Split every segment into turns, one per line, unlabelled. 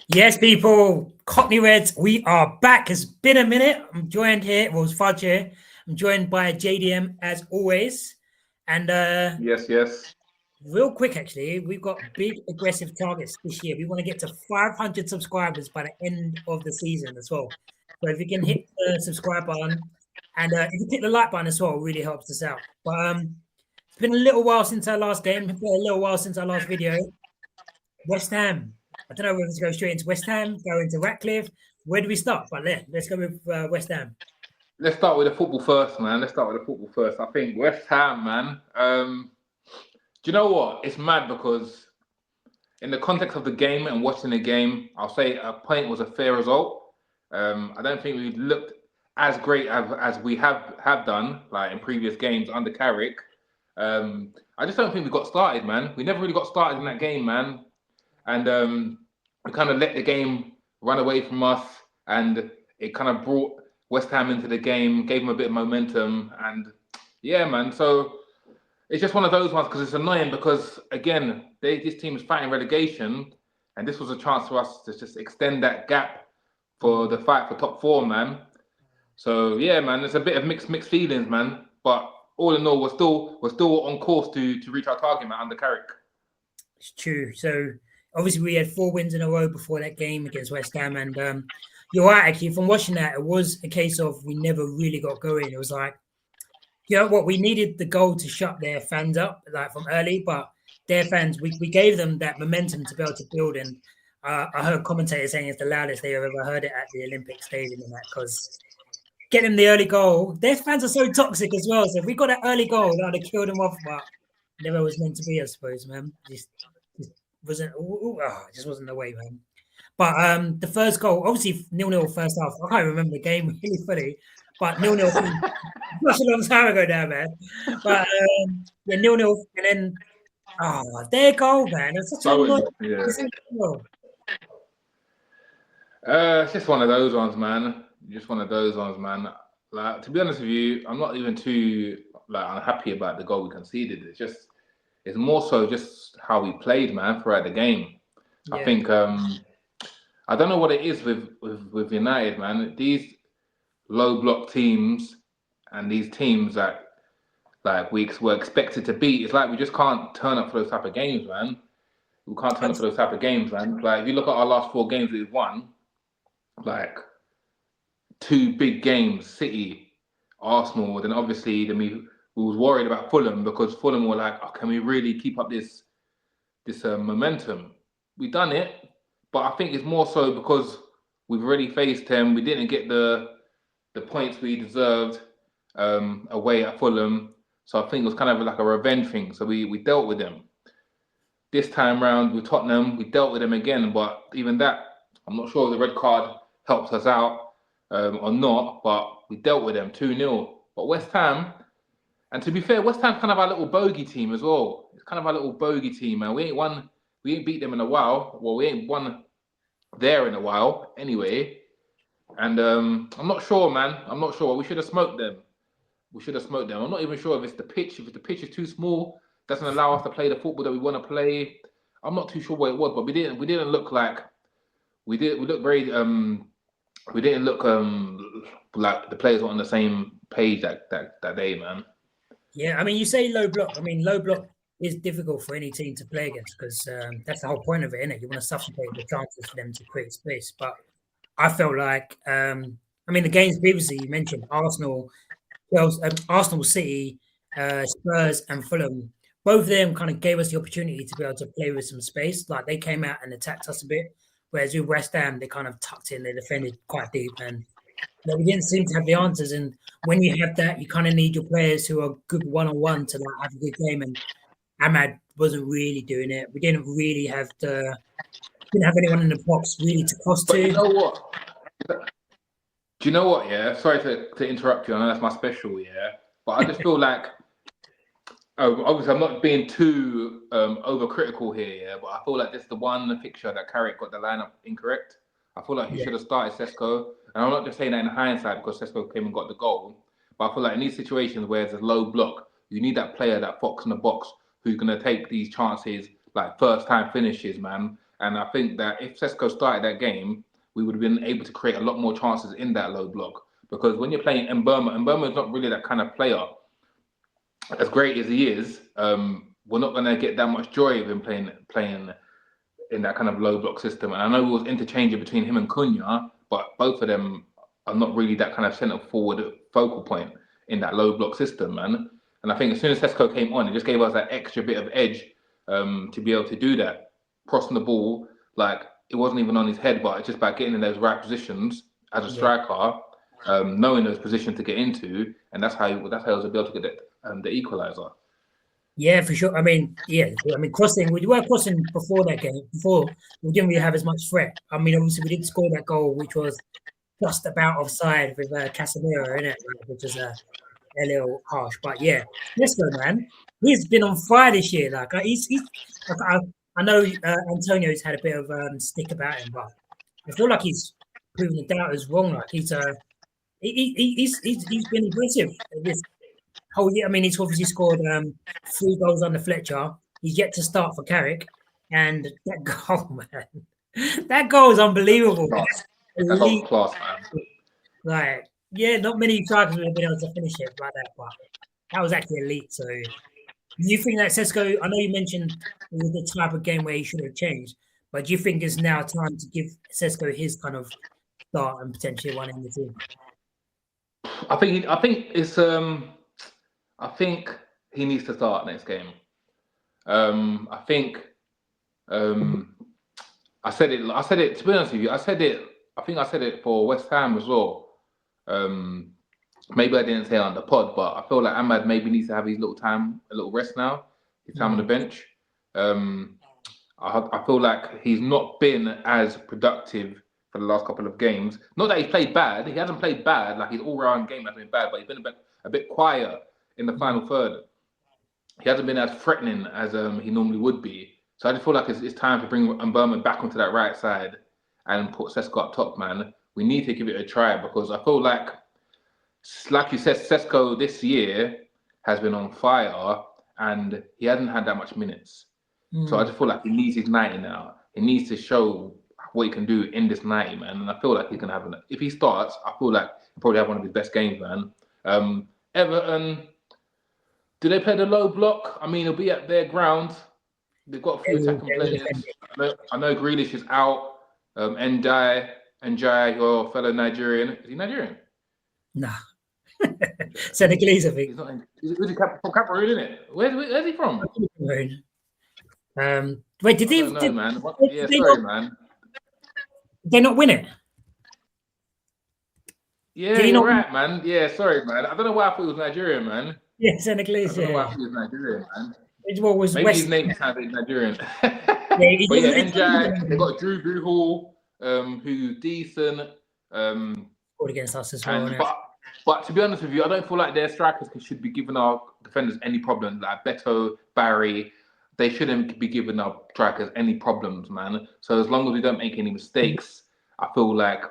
Yes, people, Cockney Reds, we are back. It's been a minute. I'm joined here, well, it's Fudge here. I'm joined by JDM as always. And
Yes.
real quick, actually, we've got big aggressive targets this year. We want to get to 500 subscribers by the end of the season as well. So if you can hit the subscribe button and if you hit the like button as well, it really helps us out. But it's been a little while since our last game. It's been a little while since our last video. West Ham. I don't know whether to go straight into West Ham, go into Ratcliffe. Where do we start? But let's go with West Ham.
Let's start with the football first, man. Let's start with the football first. I think West Ham, man. Do you know what? It's mad because in the context of the game and watching the game, I'll say a point was a fair result. I don't think we looked as great as we have done like in previous games under Carrick. I just don't think we got started, man. We never really got started in that game, man. And we kind of let the game run away from us, and it kind of brought West Ham into the game, gave them a bit of momentum, and yeah, man. So it's just one of those ones because it's annoying because again, this team is fighting relegation, and this was a chance for us to just extend that gap for the fight for top four, man. So yeah, man, it's a bit of mixed feelings, man. But all in all, we're still on course to reach our target, man, under Carrick.
It's true. So obviously we had 4 wins in a row before that game against West Ham, and you're right. Actually, from watching that, it was a case of we never really got going. It was like, you know what, we needed the goal to shut their fans up, like from early, but their fans, we gave them that momentum to be able to build. And I heard commentators saying it's the loudest they have ever heard it at the Olympic Stadium, and that because getting the early goal, their fans are so toxic as well. So if we got that early goal, that would have killed them off. But never was meant to be, I suppose, man. Just wasn't. It just wasn't the way, man. But the first goal, obviously 0-0 first half. I can't remember the game really fully, but 0-0 such a long time ago now, man. But yeah, 0-0, and then their goal, man. It's such an
Bowen,
annoying.
yeah.
It's annoying.
It's just one of those ones, man. Just one of those ones, man. Like to be honest with you, I'm not even too like unhappy about the goal we conceded. It's more so just how we played, man, throughout the game. I
Yeah,
think I don't know what it is with United, man. These low block teams and these teams that like we were expected to beat, it's like we just can't turn up for those type of games, man. We can't turn up for those type of games, man. Like if you look at our last 4 games we've won, like 2 big games, City, Arsenal. Then obviously, we was worried about Fulham because Fulham were like, oh, can we really keep up this momentum? We done it, but I think it's more so because we've already faced them. We didn't get the points we deserved away at Fulham, so I think it was kind of like a revenge thing. So we dealt with them this time round with Tottenham. We dealt with them again, but even that, I'm not sure if the red card helps us out or not. But we dealt with them 2-0. But West Ham, and to be fair, West Ham kind of our little bogey team as well. It's kind of our little bogey team, man. We ain't beat them in a while. Well, we ain't won there in a while, anyway. And I'm not sure, man. I'm not sure. We should have smoked them. We should have smoked them. I'm not even sure if it's the pitch. If the pitch is too small, doesn't allow us to play the football that we want to play. I'm not too sure what it was, but we didn't look like we looked very we didn't look like the players were on the same page that day, man.
yeah. I mean, you say low block. I mean, low block is difficult for any team to play against because that's the whole point of it, isn't it? You want to suffocate the chances for them to create space. But I felt like, I mean, the games previously you mentioned Arsenal, Chelsea, Arsenal, City, Spurs, and Fulham. Both of them kind of gave us the opportunity to be able to play with some space. Like they came out and attacked us a bit, whereas with West Ham they kind of tucked in, they defended quite deep, and we didn't seem to have the answers. And when you have that, you kind of need your players who are good one on one to like have a good game. And Ahmad wasn't really doing it. We didn't have anyone in the box really to cross
But you
to.
know what? Do you know what? Yeah, sorry to interrupt you. I know that's my special. Yeah, but I just feel like obviously I'm not being too overcritical here. Yeah, but I feel like this is the one fixture that Carrick got the lineup incorrect. I feel like he
Yeah,
should have started Sesko, and I'm not just saying that in hindsight because Sesko came and got the goal. But I feel like in these situations where it's a low block, you need that player, that fox in the box, who's gonna take these chances like first time finishes, man. And I think that if Sesko started that game, we would have been able to create a lot more chances in that low block. Because when you're playing Mboma is not really that kind of player. As great as he is, we're not going to get that much joy of him playing in that kind of low block system. And I know it was interchangeable between him and Cunha, but both of them are not really that kind of centre forward focal point in that low block system, man. And I think as soon as Sesko came on, it just gave us that extra bit of edge to be able to do that. Crossing the ball, like it wasn't even on his head, but it's just about getting in those right positions as a striker, knowing those positions to get into, and that's how he was able to get the equaliser.
Yeah, for sure. I mean, crossing. We were crossing before that game. Before we didn't really have as much threat. I mean, obviously we did score that goal, which was just about offside with Casemiro in it, which is a little harsh. But yeah, Sesko, man, he's been on fire this year. Like he's I know Antonio's had a bit of stick about him, but I feel like he's proven the doubters wrong. Like he's been impressive this whole year. I mean, he's obviously scored 3 goals under Fletcher. He's yet to start for Carrick, and that goal, man, that goal is unbelievable.
That's all class, man.
Like, yeah, not many strikers would have been able to finish it like that, but that was actually elite. So, do you think that Sesko? I know you mentioned it was the type of game where he should have changed, but do you think it's now time to give Sesko his kind of start and potentially running the team?
I think it's I think he needs to start next game. I think I said it to be honest with you. I think I said it for West Ham as well. Maybe I didn't say it on the pod, but I feel like Ahmad maybe needs to have his a little rest now, his time on the bench. I feel like he's not been as productive for the last couple of games. Not that he's played bad. He hasn't played bad. Like his all-round game hasn't been bad, but he's been a bit quiet in the final third. He hasn't been as threatening as he normally would be. So I just feel like it's time to bring Mboma back onto that right side and put Sesko up top, man. We need to give it a try because I feel like you said, Sesko this year has been on fire and he hasn't had that much minutes. So I just feel like he needs his 90 now. He needs to show what he can do in this 90, man. And I feel like he can have if he starts, I feel like he'll probably have one of his best games, man. Everton, do they play the low block? I mean, it'll be at their ground. They've got a few attacking players. I know Grealish is out. Njai, your fellow Nigerian. Is he Nigerian?
Nah. Senegalese, I think.
He's not. He's from Cameroon, isn't it? Where's he from?
Wait, did they?
No, man. Sorry, man.
Did they not win it?
Yeah, you're right, man. Yeah, sorry, man. I don't know why I thought he was Nigerian, man.
Yeah, Senegalese.
I don't know why I thought he was Nigerian, man.
Maybe
West... his name sounds like Nigerian.
But yeah,
NJ, they got Drew Buhal, who's decent.
Scored against us as well.
But to be honest with you, I don't feel like their strikers should be giving our defenders any problems. Like Beto, Barry, they shouldn't be giving our strikers any problems, man. So as long as we don't make any mistakes, I feel like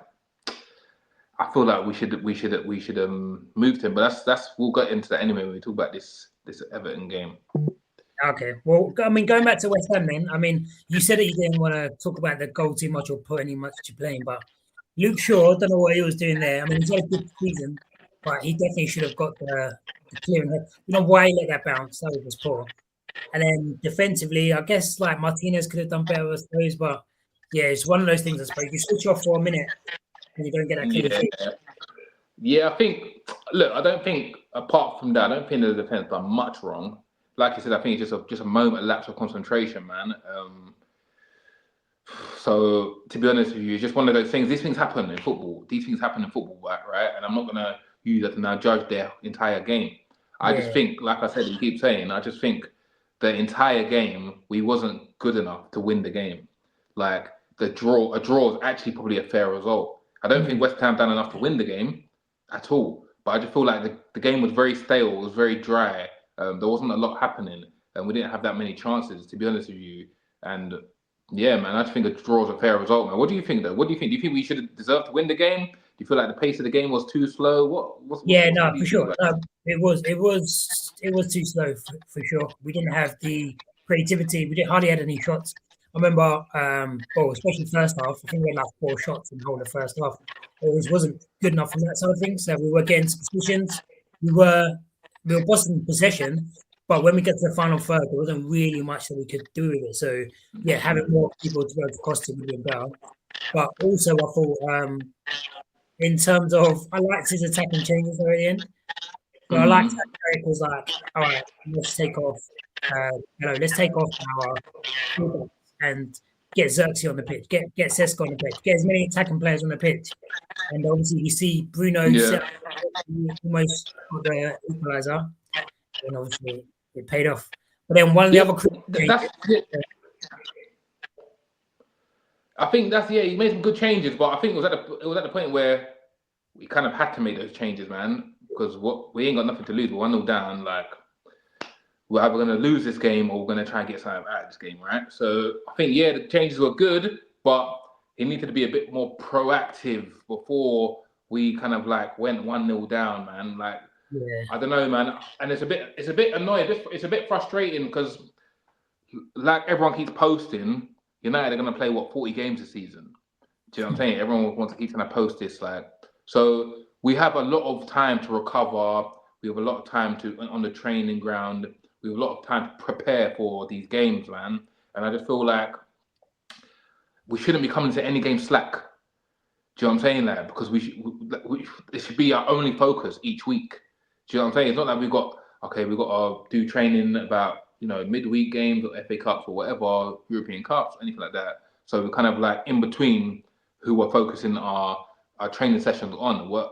we should move to him. But that's we'll get into that anyway when we talk about this Everton game.
Okay. Well, I mean, going back to West Ham, then. I mean, you said that you didn't want to talk about the goal too much or put any much to blame, but Luke Shaw, I don't know what he was doing there. I mean, he's had a good season, but he definitely should have got the clearing head. You know why he let that bounce? That was poor. And then defensively, I guess like Martinez could have done better, I suppose. But yeah, it's one of those things. I suppose you switch off for a minute and you don't get that clean.
Yeah, I think. Look, I don't think apart from that, I don't think the defense done much wrong. Like you said, I think it's just a moment, a lapse of concentration, man. So to be honest with you, it's just one of those things. These things happen in football. Right? And I'm not gonna use that to now judge their entire game. I just think, like I said, you keep saying, I just think the entire game we wasn't good enough to win the game. Like a draw is actually probably a fair result. I don't think West Ham done enough to win the game at all. But I just feel like the game was very stale. It was very dry. There wasn't a lot happening, and we didn't have that many chances, to be honest with you. And yeah, man, I just think a draw is a fair result, man. What do you think, though? What do you think? Do you think we should have deserved to win the game? Do you feel like the pace of the game was too slow? What's
for sure. It was too slow for sure. We didn't have the creativity. We hardly had any shots. I remember, especially first half, I think we had like 4 shots in the whole of the first half. It wasn't good enough from that side of things. So we were getting positions. We were bossing possession, but when we get to the final third, there wasn't really much that we could do with it. So yeah, having more people to go to Costa would be better. But also, I thought in terms of, I liked his attacking changes at the end. So I liked that Eric was like, all right, let's take off. Let's take off our fullbacks and get Xerxes on the pitch, get Sesko on the pitch, get as many attacking players on the pitch. And obviously, we see Bruno set almost got the equaliser, and obviously it paid off. But then one of the other
I think he made some good changes, but I think it was at the point where we kind of had to make those changes, man, because we ain't got nothing to lose. We're 1-0 down, like we're either going to lose this game or we're going to try and get something out of this game, right? So I think the changes were good, but he needed to be a bit more proactive before we kind of like went 1-0 down, man. Like I don't know, man, and it's a bit annoying. It's a bit frustrating because, like everyone keeps posting, United are going to play 40 games this season. Do you know what I'm saying? Everyone wants to keep trying to post this, like, so we have a lot of time to recover. We have a lot of time on the training ground. We have a lot of time to prepare for these games, man. And I just feel like we shouldn't be coming to any game slack. Do you know what I'm saying, like, because it should be our only focus each week. Do you know what I'm saying? It's not like we've got to do training about, midweek games or FA Cups or whatever, European Cups, anything like that. So we're kind of like in between who we're focusing our training sessions on. We're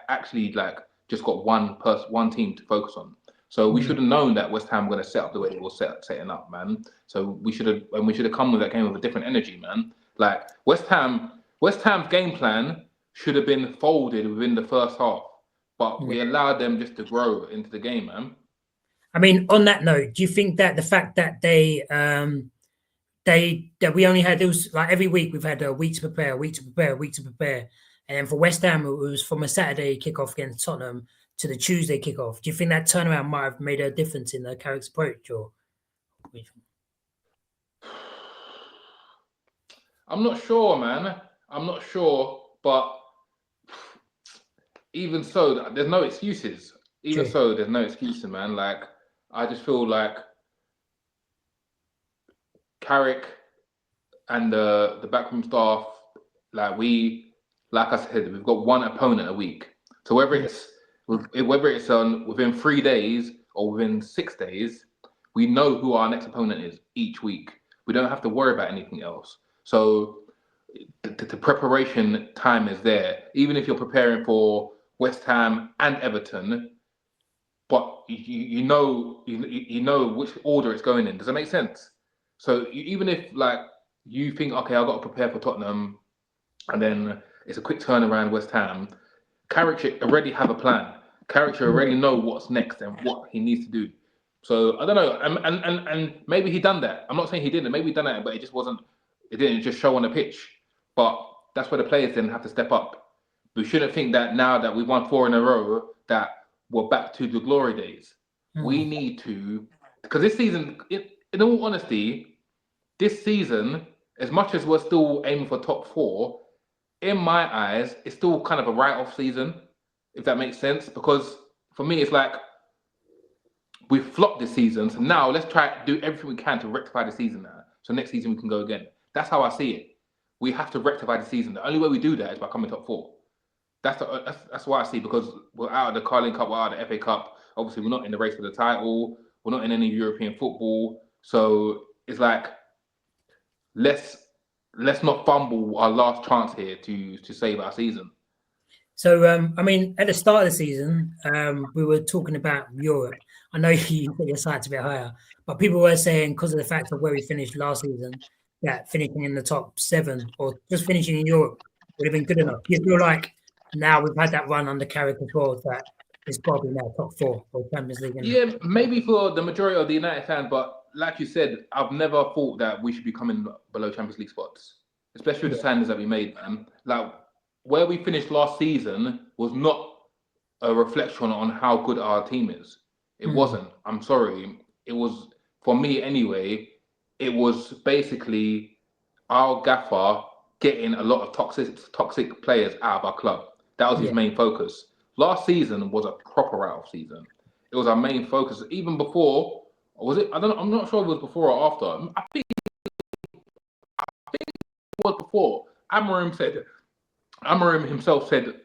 actually like just got one team to focus on. So we should have known that West Ham were going to set up the way they were setting up, man. So we should have come with that game with a different energy, man. Like West Ham's game plan should have been folded within the first half, but we allowed them just to grow into the game, man.
I mean, on that note, do you think that the fact that that we only had, it was like every week we've had a week to prepare, and then for West Ham it was from a Saturday kickoff against Tottenham to the Tuesday kickoff. Do you think that turnaround might have made a difference in the Carrick's approach, or?
I'm not sure, man. I'm not sure, but even so, there's no excuses. There's no excuses, man. Like, I just feel like Carrick and the backroom staff, like I said, we've got one opponent a week. So whether it's within 3 days or within 6 days, we know who our next opponent is each week. We don't have to worry about anything else. So the preparation time is there. Even if you're preparing for West Ham and Everton, but you know which order it's going in. Does that make sense? So even if like you think, okay, I've got to prepare for Tottenham, and then it's a quick turnaround West Ham, Carrick should already have a plan. Carrick should already know what's next and what he needs to do. So I don't know, and maybe he done that. I'm not saying he didn't. Maybe he done that, but it just wasn't. It didn't just show on the pitch. But that's where the players then have to step up. We shouldn't think that now that we've won 4 in a row that we're back to the glory days. We need to, because this season, in all honesty, this season, as much as we're still aiming for top 4, in my eyes, it's still kind of a write-off season, if that makes sense. Because for me, it's like we've flopped this season, so now let's try to do everything we can to rectify the season now. So next season we can go again. That's how I see it. We have to rectify the season. The only way we do that is by coming top 4. That's why I see, because we're out of the Carling Cup, we're out of the FA Cup. Obviously, we're not in the race for the title. We're not in any European football. So it's like, let's not fumble our last chance here to save our season.
So, I mean, at the start of the season, we were talking about Europe. I know you put your sights a bit higher, but people were saying, because of the fact of where we finished last season, that finishing in the top 7 or just finishing in Europe would have been good enough. Do you feel like now we've had that run under Carrick as well, that it's probably now top 4 for Champions League?
Yeah, maybe for the majority of the United fans, but like you said, I've never thought that we should be coming below Champions League spots, especially with the signings that we made, man. Like, where we finished last season was not a reflection on how good our team is. It wasn't. I'm sorry. It was, for me anyway, it was basically our gaffer getting a lot of toxic players out of our club. That was his main focus. Last season was a proper write-off season. It was our main focus. Even before, was it? I'm not sure if it was before or after. I think it was before. Amarim himself said,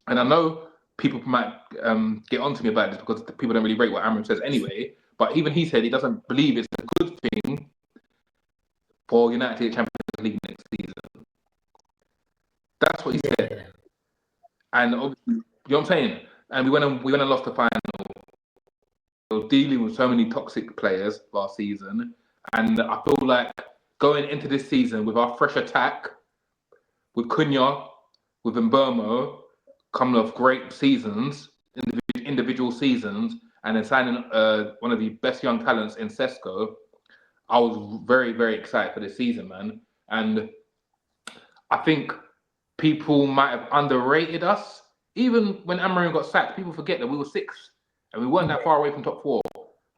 and I know people might get onto me about this because people don't really rate what Amarim says anyway. But even he said he doesn't believe it's a good thing for United to get Champions League next season. That's what he said. And obviously, you know what I'm saying? And we went and lost the final. We were dealing with so many toxic players last season. And I feel like going into this season with our fresh attack, with Cunha, with Mbermo, coming off great seasons, individual seasons, and then signing one of the best young talents in Sesko, I was very, very excited for this season, man. And I think people might have underrated us. Even when Amarim got sacked, people forget that we were 6th and we weren't that far away from top 4.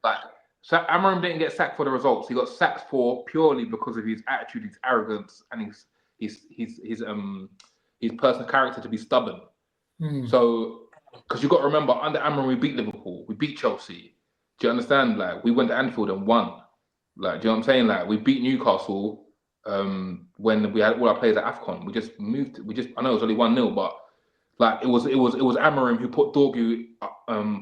Like, so Amarim didn't get sacked for the results. He got sacked for purely because of his attitude, his arrogance, and his personal character to be stubborn. So, because you got to remember, under Amarim we beat Liverpool, we beat Chelsea. Do you understand? Like, we went to Anfield and won. Like, do you know what I'm saying? Like, we beat Newcastle when we had all our players at AFCON. I know it was only 1-0, but like it was Amarim who put Dorgu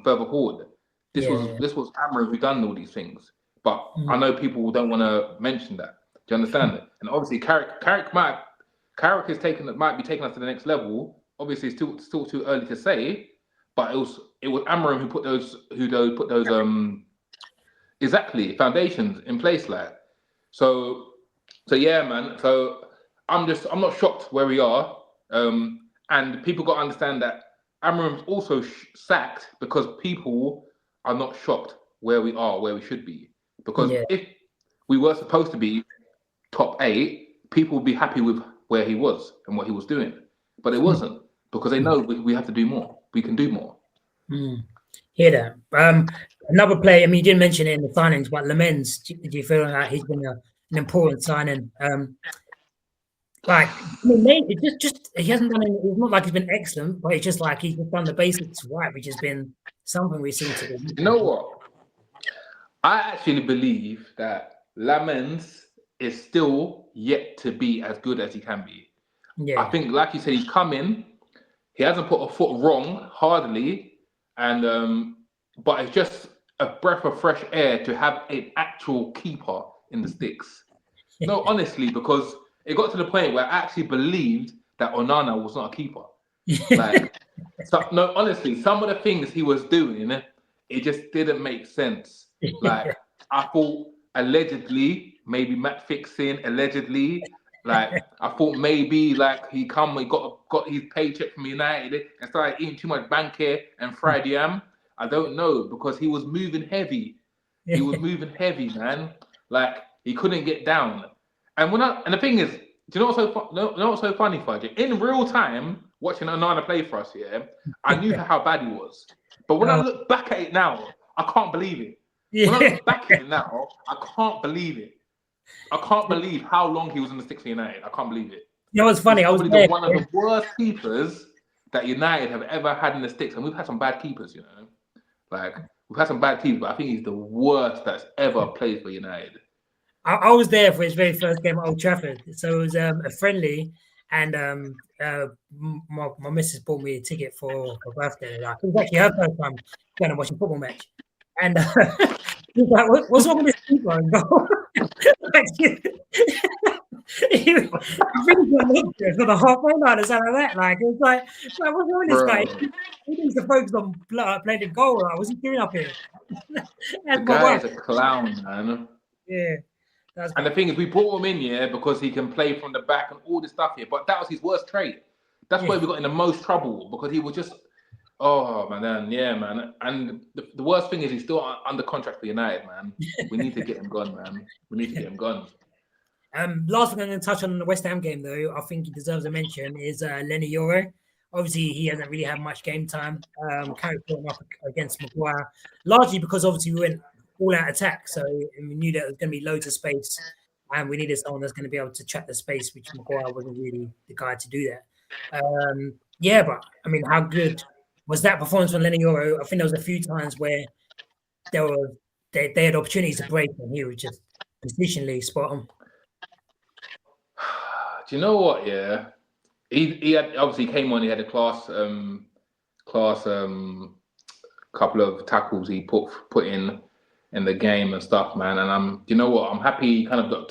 further forward. This was Amarim who done all these things. But I know people don't want to mention that. Do you understand it? And obviously, Carrick might be taking us to the next level. Obviously, it's still too early to say. But it was Amarim who put those exactly foundations in place, like. So yeah, man. So I'm not shocked where we are. And people got to understand that Amarim's also sacked because people are not shocked where we are, where we should be. Because if we were supposed to be top 8, people would be happy with where he was and what he was doing. But it wasn't, because they know we have to do more. We can do more.
Hear that. Another player, I mean, you didn't mention it in the signings, but Lamens, do you feel like he's been an important signing? Like, I mean, it just he hasn't done anything. It's not like he's been excellent, but it's just like he's just done the basics right, which has been something we seem to do.
You know what? I actually believe that Lamens is still yet to be as good as he can be. Yeah. I think, like you said, he's come in. He hasn't put a foot wrong, hardly, and but it's just a breath of fresh air to have an actual keeper in the sticks. No, honestly, because it got to the point where I actually believed that Onana was not a keeper. Like, no, honestly, some of the things he was doing, it just didn't make sense. Like, I thought allegedly, maybe match fixing, allegedly. Like, I thought maybe like he got his paycheck from United and started eating too much banquet and fried yam. I don't know, because he was moving heavy. He was moving heavy, man. Like, he couldn't get down. And the thing is, do you know what's so funny, Fudge? In real time, watching Onana play for us, I knew how bad he was. But when I look back at it now, I can't believe it. When I look back at it now, I can't believe it. I can't believe how long he was in the sticks for United. I can't believe it.
You know what's funny?
He's probably one of the worst keepers that United have ever had in the sticks. And we've had some bad keepers, you know. Like, we've had some bad keepers, but I think he's the worst that's ever played for United.
I was there for his very first game at Old Trafford. So it was a friendly, and my missus bought me a ticket for birthday. Like, it was actually her first time going and watching a football match. And he was like, what's wrong with this keeper? And go, he really got looked at for the halfway line or something like that. Like, it was like what's wrong with this guy? He needs to focus on playing the goal. Like, what's he doing up here?
The guy is a clown, man.
Yeah.
And the thing is, we brought him in, because he can play from the back and all this stuff here. But that was his worst trait. That's why we got in the most trouble, because he was just, man. And the worst thing is he's still under contract for United, man. We need to get him gone, man. We need to get him gone.
Last thing I'm going to touch on the West Ham game, though, I think he deserves a mention, is Lenny Yoro. Obviously, he hasn't really had much game time. Carrick put him up against Maguire, largely because obviously we went all-out attack. So we knew that there was going to be loads of space, and we needed someone that's going to be able to track the space, which Maguire wasn't really the guy to do that. Yeah, but I mean, how good was that performance from Lenny Yoro? I think there was a few times where they had opportunities to break, and he was just positionally spot on.
Do you know what? Yeah, he had obviously came on. He had a class couple of tackles he put in the game and stuff, man. And you know what? I'm happy he kind of got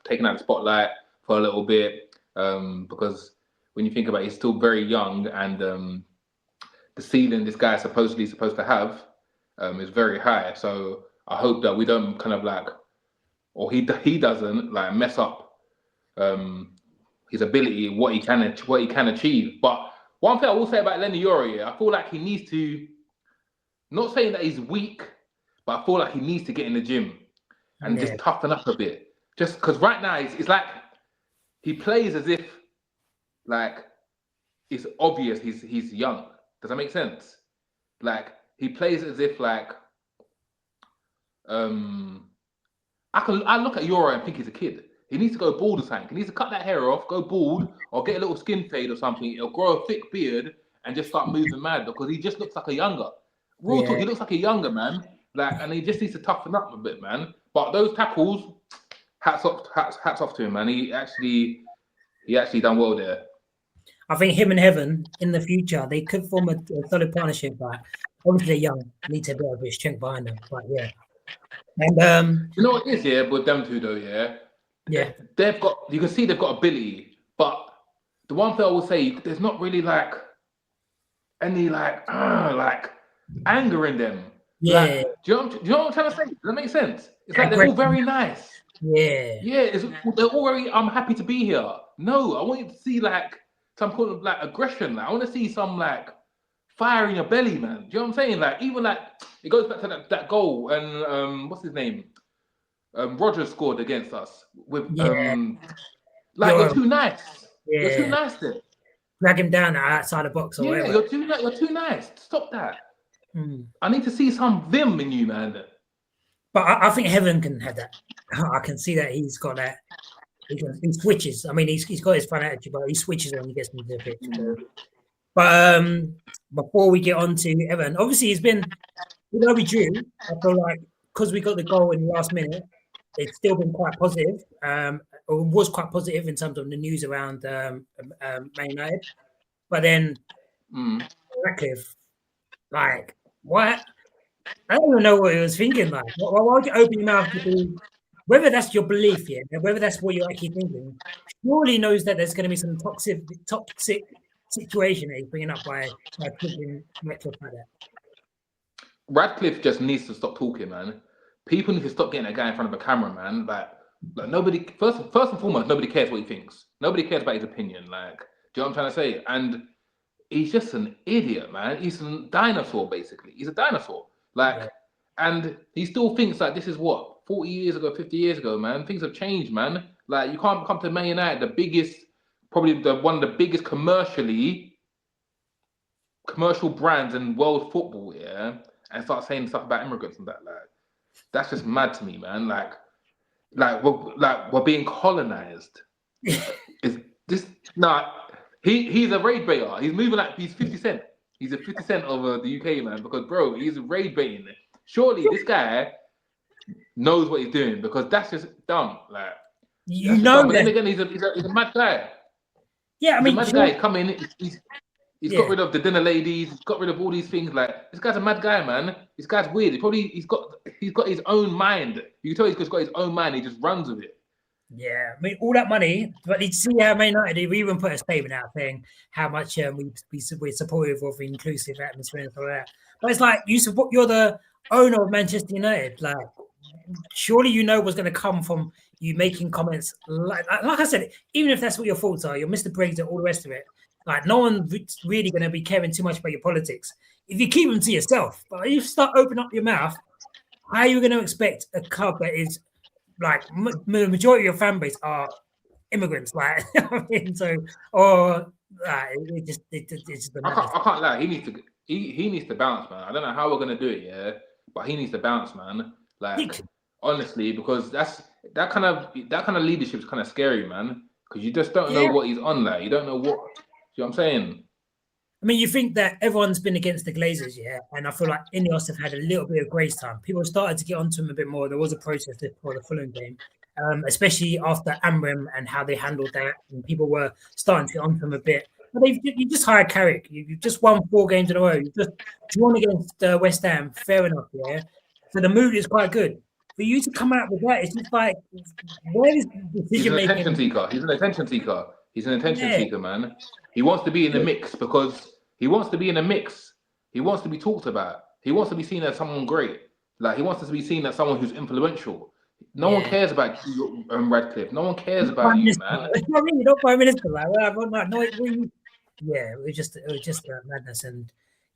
taken out the spotlight for a little bit, because when you think about it, he's still very young, and the ceiling this guy is supposed to have is very high. So I hope that we don't kind of like, or he doesn't like mess up his ability, what he can achieve. But one thing I will say about Lenny Yoro, I feel like he needs to, not saying that he's weak, but I feel like he needs to get in the gym and just toughen up a bit. Just because right now it's like he plays as if like it's obvious he's young. Does that make sense? Like he plays as if like I look at Yoro and think he's a kid. He needs to go bald or something. He needs to cut that hair off, go bald, or get a little skin fade or something. Or grow a thick beard and just start moving mad, because he just looks like a younger. Real talk, he looks like a younger man. Like, and he just needs to toughen up a bit, man. But those tackles, hats off to him, man. He actually done well there.
I think him and Heaven in the future, they could form a solid partnership. But obviously, they're young, need to build a bit of strength behind them. But yeah, and
you know what it is, with them two though, they've got, you can see they've got ability, but the one thing I will say, there's not really like any like anger in them.
Yeah.
Like, do you know what I'm trying to say? Does that make sense? It's like they're all very nice.
Yeah.
They're all very. I'm happy to be here. No, I want you to see like some kind of like aggression. Like, I want to see some like fire in your belly, man. Do you know what I'm saying? Like, even like it goes back to that goal, and what's his name? Rogers scored against us with like you're too nice.
Yeah.
You're too nice there.
Drag him down outside the box or whatever.
You're too nice. Stop that. I need to see some vim in you, man.
But I think Heaven can have that. I can see that he's got that. He switches. I mean, he's got his fun attitude, but he switches when he gets into the pitch. But before we get on to Everton, obviously he's been, although we drew, I feel like because we got the goal in the last minute, it's still been quite positive. Or was quite positive in terms of the news around Man United. But then Ratcliffe, like, what? I don't even know what he was thinking. Like, why would you open your mouth to do? Whether that's your belief, whether that's what you're actually thinking, surely knows that there's going to be some toxic situation that he's bringing up by putting Ratcliffe like that.
Ratcliffe just needs to stop talking, man. People need to stop getting that guy in front of a camera, man. Like nobody. First and foremost, nobody cares what he thinks. Nobody cares about his opinion. Like, do you know what I'm trying to say? And he's just an idiot, man. He's a dinosaur, basically. He's a dinosaur. Like, and he still thinks like this is what 40 years ago, 50 years ago, man. Things have changed, man. Like, you can't come to Man United, one of the biggest commercial brands in world football, and start saying stuff about immigrants and that. Like, that's just mad to me, man. We're being colonized. Is this he's a raid baiter. He's moving like he's 50 Cent. He's a 50 Cent of the UK, man, because bro, he's raid baiting. Surely this guy knows what he's doing, because that's just dumb. Like,
you know,
but then again, he's a mad guy.
Yeah, I mean,
he's a mad guy. He's come in. He's got rid of the dinner ladies. He's got rid of all these things. Like, this guy's a mad guy, man. This guy's weird. He's got his own mind. You can tell he's got his own mind. He just runs with it.
Yeah, I mean, all that money, but you see how Man United, we even put a statement out saying how much we're supportive of inclusive atmosphere and stuff like that. But it's like, you're the owner of Manchester United. Like, surely you know what's going to come from you making comments like I said, even if that's what your thoughts are, you're Mr. Briggs and all the rest of it. Like, no one's really going to be caring too much about your politics if you keep them to yourself. But if you start opening up your mouth, how are you going to expect a club that is like the majority of your fan base are immigrants? Like, I mean, so it's just
I can't lie. He needs to bounce, man. I don't know how we're gonna do it, but he needs to bounce, man. Like honestly, because that kind of leadership is kind of scary, man. Because you just don't know what he's on. Like you don't know what. You know what I'm saying?
I mean, you think that everyone's been against the Glazers, and I feel like Ineos have had a little bit of grace time. People started to get onto them a bit more. There was a process for the Fulham game, especially after Amram and how they handled that, and people were starting to get onto them a bit. But you just hired Carrick. You've just won 4 games in a row. You just drawn against West Ham. Fair enough, yeah. So the mood is quite good. For you to come out with that, it's just like, where is decision making?
He's an attention seeker. He's an attention seeker. He's an attention seeker, man. He wants to be in the mix because he wants to be in the mix. He wants to be talked about. He wants to be seen as someone great. Like he wants to be seen as someone who's influential. No one cares about you, Radcliffe. No one cares about you, man.
You're not Prime Minister, like, it was just madness, and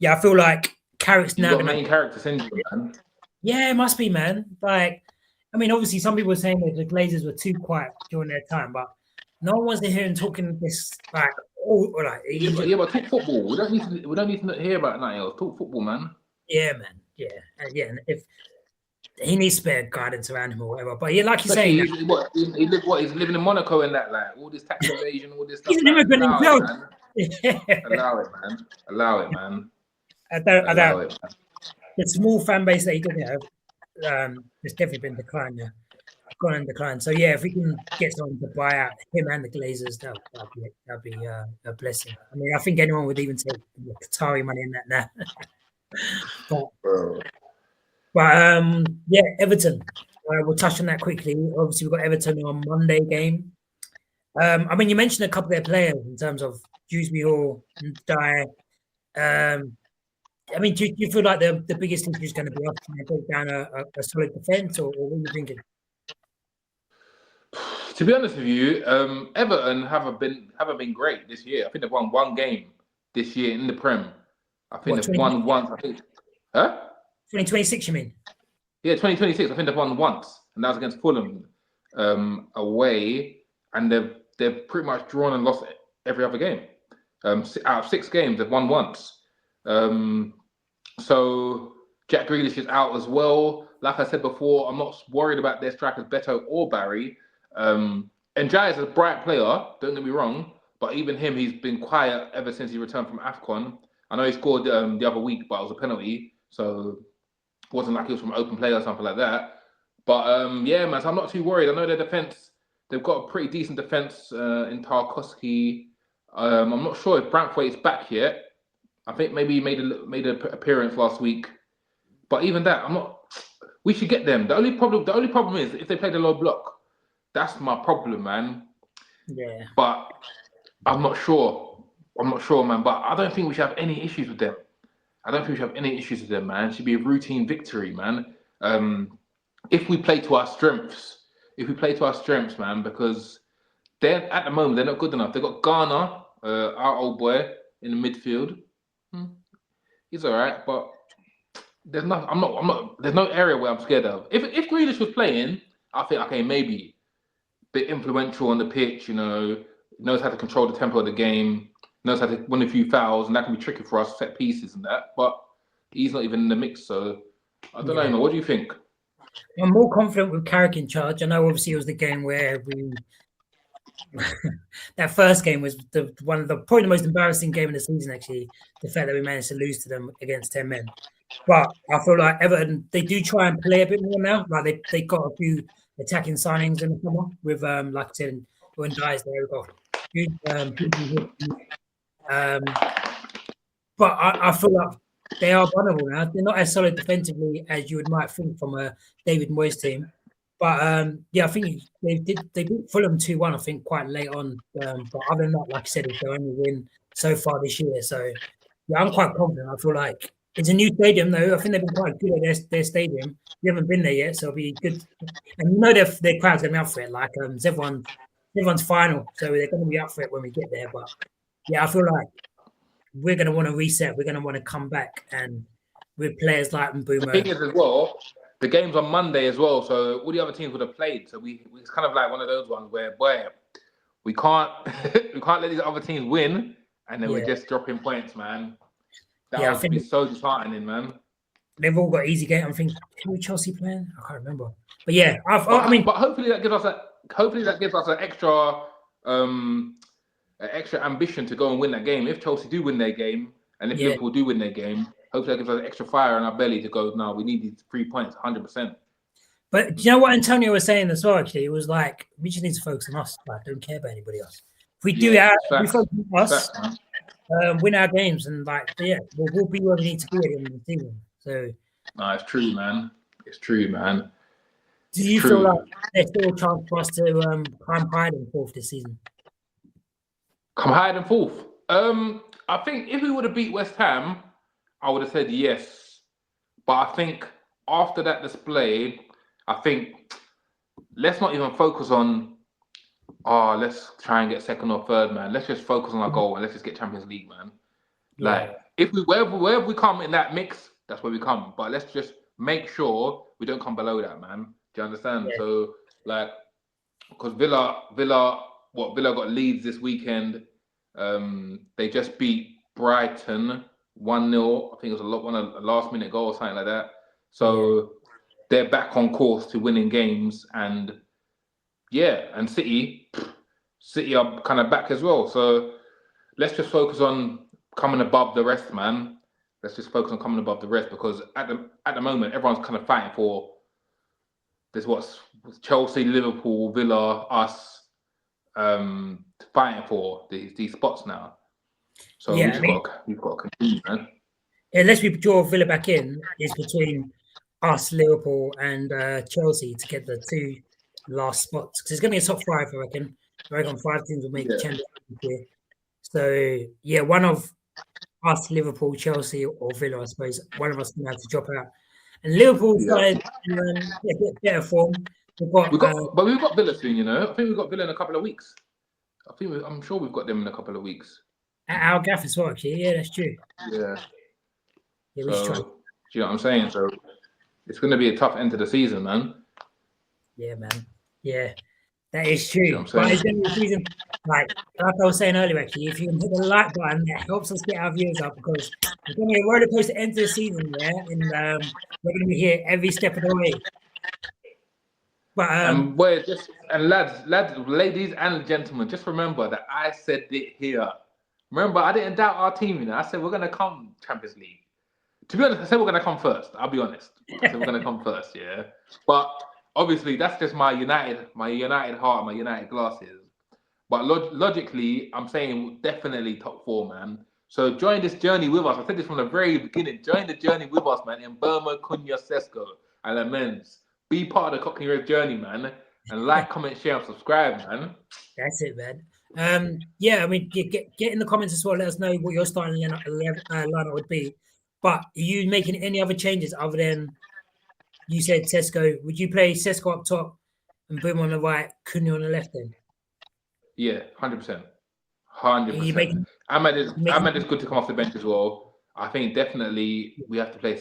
I feel like Carrick's now
got main character syndrome, man.
Yeah, it must be, man. Like, I mean, obviously, some people were saying that the Glazers were too quiet during their time, but no one wants to hear him talking this like.
But talk football. We don't need to hear about nothing else. Talk football, man.
Yeah, man. Yeah, and if he needs spare guidance around him or whatever, but like you're saying,
he's living in Monaco and that, like all this tax evasion, all this stuff.
He's an immigrant himself.
Allow it, man. Allow it, man.
I don't. The small fan base that he did have, has definitely been declined now. Gone in decline. So if we can get someone to buy out him and the Glazers, that'd be a blessing. I mean, I think anyone would even take the Qatari money in that now. but Everton. We'll touch on that quickly. Obviously, we've got Everton on Monday game. I mean, you mentioned a couple of their players in terms of Dewsbury Hall and Dyer. I mean, do you feel like the biggest issue is going to be us trying to break down a solid defence, or what are you thinking?
To be honest with you, Everton haven't been great this year. I think they've won 1 game this year in the Prem. I think they've won once. I think,
2026, you mean?
Yeah, 2026. I think they've won once, and that was against Fulham away, and they've pretty much drawn and lost every other game. Out of 6 games, they've won once. So Jack Grealish is out as well. Like I said before, I'm not worried about their strikers, Beto or Barry. Njai is a bright player, don't get me wrong, but even him, he's been quiet ever since he returned from AFCON. I know he scored the other week, but it was a penalty, so it wasn't like he was from open play or something like that. But man, so I'm not too worried. I know their defence, they've got a pretty decent defence in Tarkowski. I'm not sure if Branthwaite is back yet. I think maybe he made an appearance last week, but even that, I'm not. We should get them. The only problem is if they play the low block. That's my problem, man.
Yeah.
But I'm not sure. Man. But I don't think we should have any issues with them. Man. It should be a routine victory, man. If we play to our strengths, man, because they're at the moment they're not good enough. They've got Garner, our old boy, in the midfield. He's all right, but there's no area where I'm scared of. If Grealish was playing, I think okay, maybe. Bit influential on the pitch, knows how to control the tempo of the game, knows how to win a few fouls, and that can be tricky for us, set pieces and that. But he's not even in the mix, so I don't know. What do you think?
I'm more confident with Carrick in charge. I know, obviously, it was the game where that first game was probably the most embarrassing game of the season. Actually, the fact that we managed to lose to them against 10 men. But I feel like Everton, they do try and play a bit more now. Like they got a few attacking signings in the summer with, like I said, when Dyer's there, we've got but I feel like they are vulnerable now. They're not as solid defensively as you might think from a David Moyes team. But I think they beat Fulham 2-1, I think, quite late on. But other than that, like I said, it's their only win so far this year. So I'm quite confident. I feel like it's a new stadium, though. I think they've been quite good at their stadium. We haven't been there yet, so it'll be good. And their crowd's going to be up for it. Like it's everyone's final, so they're going to be up for it when we get there. But I feel like we're going to want to reset. We're going to want to come back, and with players like Mbeumo.
The thing is, as well, the game's on Monday as well, so all the other teams would have played. So it's kind of like one of those ones where, we can't let these other teams win, and then we're just dropping points, man. That would be so disheartening, man.
they've all got easy game. I think who Chelsea playing? I can't remember. But yeah, I mean,
but hopefully that gives us an extra ambition to go and win that game. If Chelsea do win their game, and if Liverpool do win their game, hopefully that gives us extra fire in our belly to go. No, we need these 3 points, 100%.
But do you know what Antonio was saying as well? Actually, it was like we just need to focus on us. Like, don't care about anybody else. If we do that, we focus on us, win our games, and we'll be where we need to be at the end of the season. So,
no, it's true, man. It's true, man.
Do you feel like there's still a chance for us to climb higher than fourth this season?
Come higher than fourth. I think if we would have beat West Ham, I would have said yes. But I think after that display, I think let's not even focus on, let's try and get second or third, man. Let's just focus on our goal and let's just get Champions League, man. Yeah. Like, if we wherever we come in that mix, that's where we come. But let's just make sure we don't come below that, man. Do you understand? Yeah. So, like, because Villa got Leeds this weekend. They just beat Brighton 1-0. I think it was a last-minute goal or something like that. So they're back on course to winning games, and City are kind of back as well. So let's just focus on coming above the rest, man. Let's just focus on coming above the rest, because at the moment everyone's kind of fighting for this. What's Chelsea, Liverpool, Villa, us. Fighting for these spots now. So we've got to continue, man.
Unless we draw Villa back in, it's between us, Liverpool, and Chelsea to get the two last spots. Because it's going to be a top five, I reckon. I reckon 5 teams will make the Champions League. So, one of us, Liverpool, Chelsea, or Villa, I suppose, one of us can have to drop out. And Liverpool started get better form.
But we've got Villa soon, you know. I think we've got Villa in a couple of weeks. I'm sure we've got them in a couple of weeks.
At our gaff as well, actually. Yeah, that's true.
Yeah. We should try. Do you know what I'm saying? So it's going to be a tough end to the season, man.
Yeah, man. Yeah, that is true. You know but it's going to be a season, like I was saying earlier, actually, if you can hit the like button, that helps us get our views up, because it's going to be a roller coaster end to the season, and we're going to be here every step of the way. But lads, ladies and gentlemen, just remember that I said it here. Remember, I didn't doubt our team, you know. I said we're gonna come Champions League. To be honest, I said we're gonna come first. I'll be honest. I said we're gonna come first, yeah. But obviously, that's just my United heart, my United glasses. But logically, I'm saying definitely top 4, man. So join this journey with us. I said this from the very beginning. Join the journey with us, man. In Burma, Cunha, Sesko, and Lamens. Be part of the Cockney Reds journey, man. And like, comment, share, and subscribe, man. That's it, man. I mean, get in the comments as well. Let us know what your starting lineup would be. But are you making any other changes other than you said Sesko? Would you play Sesko up top and Boom on the right, Cunha on the left then?
Yeah, 100%. 100%. Ahmed is good to come off the bench as well. I think definitely we have to play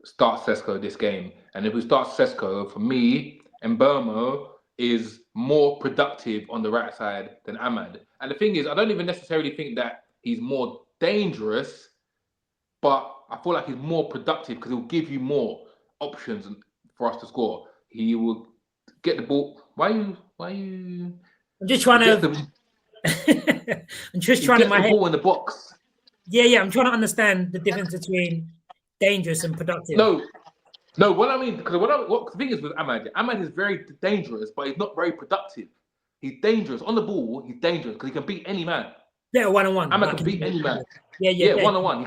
start Sesko this game. And if we start Sesko, for me, Mbeumo is more productive on the right side than Ahmed. And the thing is, I don't even necessarily think that he's more dangerous, but I feel like he's more productive because he'll give you more options for us to score. He will get the ball. Why are you?
I'm just trying to. I'm just trying to
get the ball in the box.
Yeah. I'm trying to understand the difference between dangerous and productive.
No, what I mean, because what the thing is with Ahmed is very dangerous, but he's not very productive. He's dangerous on the ball. He's dangerous because he can beat any man.
Yeah, 1-on-1.
Ahmed can beat any man. Yeah, 1-on-1.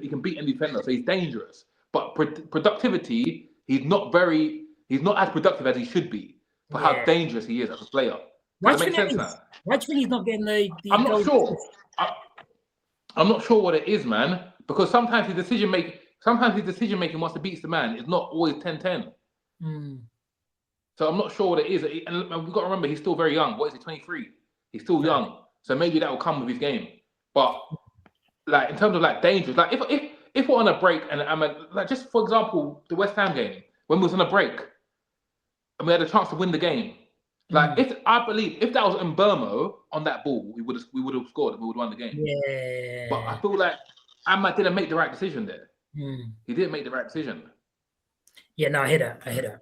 He can beat any defender, so he's dangerous. But productivity, he's not as productive as he should be for how dangerous he is as a player. Does that make sense now?
Why do you think he's not getting the
I'm not sure. I'm not sure what it is, man. Because sometimes his decision making once he beats the man is not always 10-10. So I'm not sure what it is. And we've got to remember, he's still very young. What is he, 23? He's still young. So maybe that will come with his game. But like in terms of like dangerous, like if we're on a break and like just for example, the West Ham game, when we was on a break and we had a chance to win the game. Like if that was Mbeumo on that ball, we would have scored and we would have won the game.
Yeah.
But I feel like Ahmad didn't make the right decision there. He didn't make the right decision.
Yeah, no, I hear that.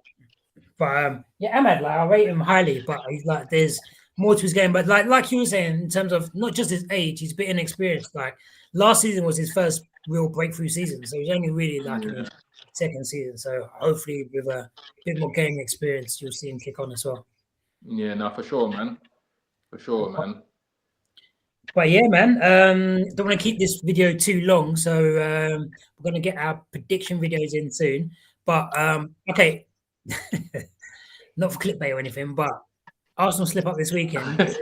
But yeah, Ahmad, like I rate him highly, but he's like there's more to his game. But like you were saying, in terms of not just his age, he's a bit inexperienced. Like last season was his first real breakthrough season, so he's only really like in his second season. So hopefully, with a bit more game experience, you'll see him kick on as well.
Yeah, no, for sure, man. For sure, man.
But yeah, man, don't want to keep this video too long, so we're gonna get our prediction videos in soon. But okay, not for clickbait or anything, but Arsenal slip up this weekend.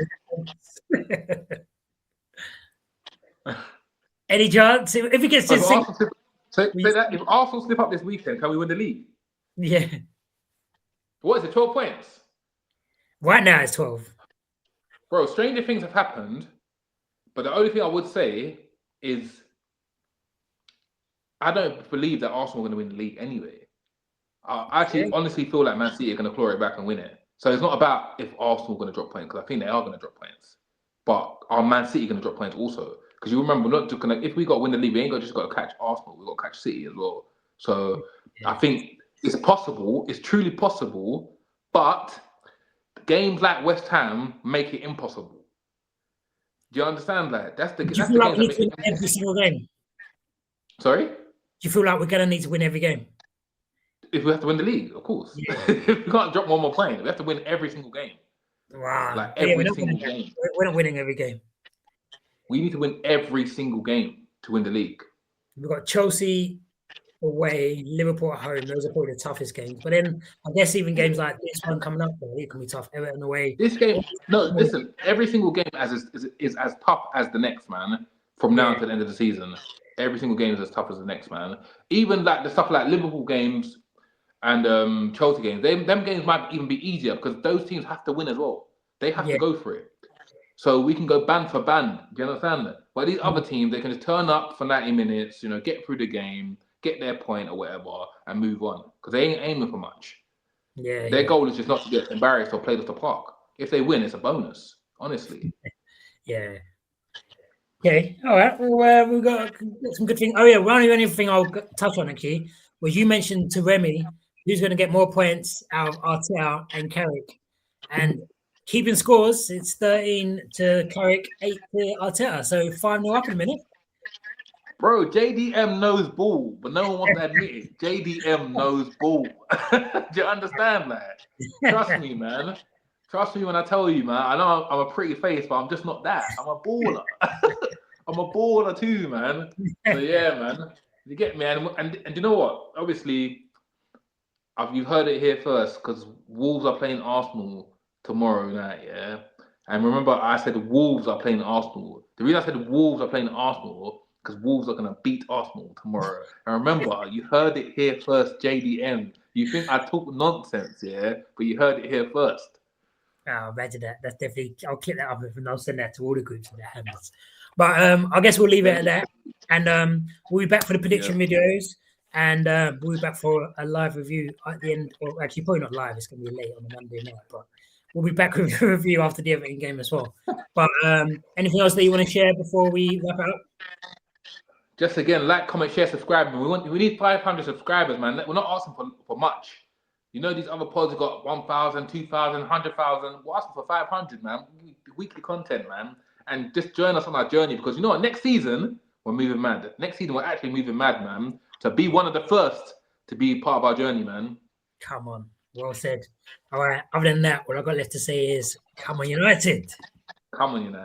Any chance if he gets to
if Arsenal slip up this weekend, can we win the league?
Yeah.
What is it? 12 points.
Right now it's 12.
Bro, stranger things have happened. But the only thing I would say is I don't believe that Arsenal are going to win the league anyway. I actually honestly feel like Man City are going to claw it back and win it. So it's not about if Arsenal are going to drop points, because I think they are going to drop points. But are Man City going to drop points also? Because you remember, we're not just going to, if we got to win the league, we ain't just got to catch Arsenal. We've got to catch City as well. So I think it's possible. It's truly possible. But games like West Ham make it impossible. Do you understand that? That's the.
Do you feel like we need to win every single game?
Sorry?
Do you feel like we're going to need to win every game?
If we have to win the league, of course. Yeah. We can't drop one more point. We have to win every single game.
Wow.
Like every single game.
We're not winning every game.
We need to win every single game to win the league.
We've got Chelsea away, Liverpool at home. Those are probably the toughest games. But then I guess even games like this one coming up, it can be tough. Everton away.
This game, no, listen. Every single game is as tough as the next, man. From now to the end of the season, every single game is as tough as the next, man. Even like the stuff like Liverpool games and Chelsea games, them games might even be easier because those teams have to win as well. They have to go for it. So we can go band for band. Do you understand that? But these other teams, they can just turn up for 90 minutes, get through the game, get their point or whatever, and move on. Because they ain't aiming for much.
Yeah.
Their goal is just not to get embarrassed or played off the park. If they win, it's a bonus, honestly.
Yeah. Okay. All right. Well, we've got some good things. Oh, yeah. One only thing I'll touch on, actually, was you mentioned to Remy, who's going to get more points out of Arteta and Carrick. And keeping scores, it's 13 to Carrick, 8 to Arteta. So 5-0 up in a minute.
Bro, JDM knows ball, but no one wants to admit it. JDM knows ball. Do you understand that? Trust me, man. Trust me when I tell you, man. I know I'm a pretty face, but I'm just not that. I'm a baller. I'm a baller too, man. So yeah, man. You get me, and you know what? Obviously, you've heard it here first because Wolves are playing Arsenal tomorrow night, yeah. And remember, I said Wolves are playing Arsenal. The reason I said Wolves are playing Arsenal because Wolves are gonna beat Arsenal tomorrow. And remember, you heard it here first, JDM. You think I talk nonsense, yeah? But you heard it here first.
Oh, imagine that. That's definitely. I'll clip that up and I'll send that to all the groups in the handles. But I guess we'll leave it at that. And we'll be back for the prediction videos. And we'll be back for a live review at the end. Or actually, probably not live. It's going to be late on a Monday night. But we'll be back with a review after the Everton game as well. But anything else that you want to share before we wrap it up?
Just again, like, comment, share, subscribe. We need 500 subscribers, man. We're not asking for much. You know, these other pods have got 1,000, 2,000, 100,000. We're asking for 500, man. Weekly content, man. And just join us on our journey because you know what? Next season, we're moving mad. Next season, we're actually moving mad, man. To be one of the first to be part of our journey, man.
Come on. Well said. All right. Other than that, what I've got left to say is, come on, United.
Come on, United.